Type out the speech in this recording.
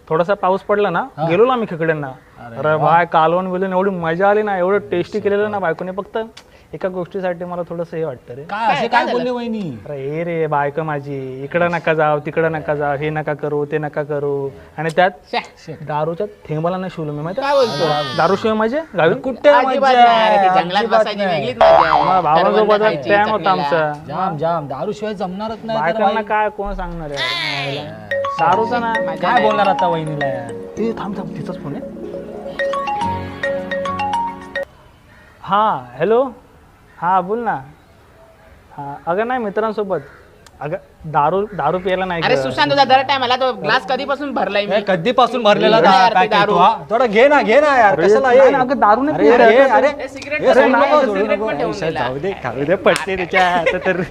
थोडासा पाऊस पडला ना गेलो ना आम्ही खेकड्यांना. अरे भाय कालवण बिलवून एवढी मजा आली ना, एवढं टेस्टी केलेलं ना बायकोने. फक्त एका गोष्टीसाठी मला थोडस हे वाटतं रे. काय असे काय बोलले वहिनी? अरे हे रे बायको माझी, इकडं नका जाऊ तिकडं नका जाऊ, हे नका करू ते नका करू. आणि त्यात दारूच्या थेंबाला नाही शिवलो मी माहिती. काय बोलतो? दारू शिवाय माझे गावी कुठे अजिबात नाही रे, ती जंगलात बसायची वेगळीच मजा आहे. भावासोबत खायची, प्लॅन होता चटणीला. आमचा. जाम जाम दारू शिवाय जमणारच नाही तर बायकांना बाई. काय कोण सांगणार आहे दारूचा ना. काय बोलणार आता वहिनीला यार? ते थांब थांब तिचाच फोन आहे. हा हॅलो, हा बोल ना. हा अगं नाही मित्रांसोबत. अगं दारू दारू प्यायला नाही अरे गं. सुशांत तुझा दर टाइम आला तो ग्लास कधीपासून भरलाय मी. कधीपासून भरलेला एवढं यार ते packet दारू. तू, हा? थोडा घे ना यार. अरे, कशाला नाही, हे? नाही, अगं दारू नाही अरे, पित अरे, आहे. अरे, ए, सिगरेट हे पण सोडू नाही, नको, सिगरेट सोडू पण ठेवून नको. दिला. जाऊ दे खाऊ दे पटते त्याच्या आता तर